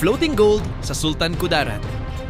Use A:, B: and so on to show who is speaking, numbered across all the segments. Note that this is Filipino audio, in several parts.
A: Floating gold sa Sultan Kudarat.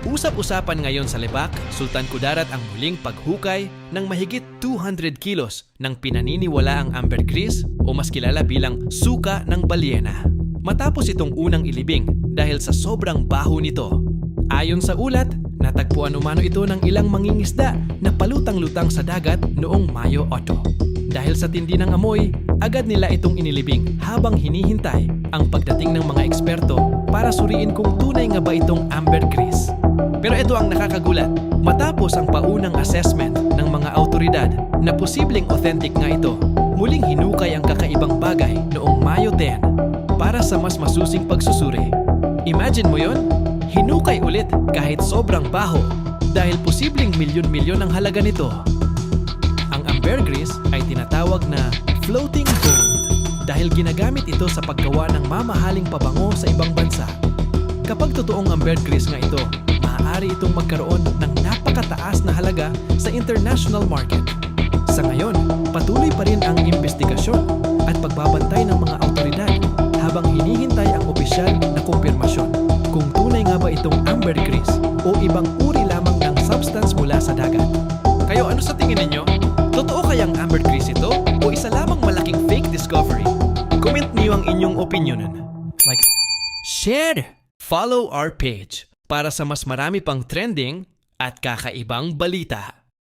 A: Usap-usapan ngayon sa Lebak, Sultan Kudarat ang muling paghukay ng mahigit 200 kilos ng pinaniniwalaang ambergris o mas kilala bilang suka ng balyena. Matapos itong unang ilibing dahil sa sobrang baho nito. Ayon sa ulat, natagpuan umano ito ng ilang mangingisda na palutang-lutang sa dagat noong Mayo 8. Dahil sa tindi ng amoy, agad nila itong inilibing habang hinihintay ang pagdating ng mga eksperto para suriin kung tunay nga ba itong ambergris. Pero ito ang nakakagulat. Matapos ang paunang assessment ng mga autoridad na posibleng authentic nga ito, muling hinukay ang kakaibang bagay noong Mayo 10 para sa mas masusing pagsusuri. Imagine mo yon? Hinukay ulit kahit sobrang baho dahil posibleng milyon-milyon ang halaga nito. Ang ambergris ay tinatawag na floating gold dahil ginagamit ito sa paggawa ng mamahaling pabango sa ibang bansa. Kapag totoong ambergris nga ito, maaari itong magkaroon ng napakataas na halaga sa international market. Sa ngayon, patuloy pa rin ang investigasyon at pagbabantay ng mga autoridad habang hinihintay ang opisyal na kumpirmasyon kung tunay nga ba itong ambergris o ibang uri lamang ng substance mula sa dagat. Kayo, ano sa tingin ninyo? Totoo kayang ambergris ito o isa lamang malaking fake discovery? Comment niyo ang inyong opinionan. Like, share, follow our page para sa mas marami pang trending at kakaibang balita.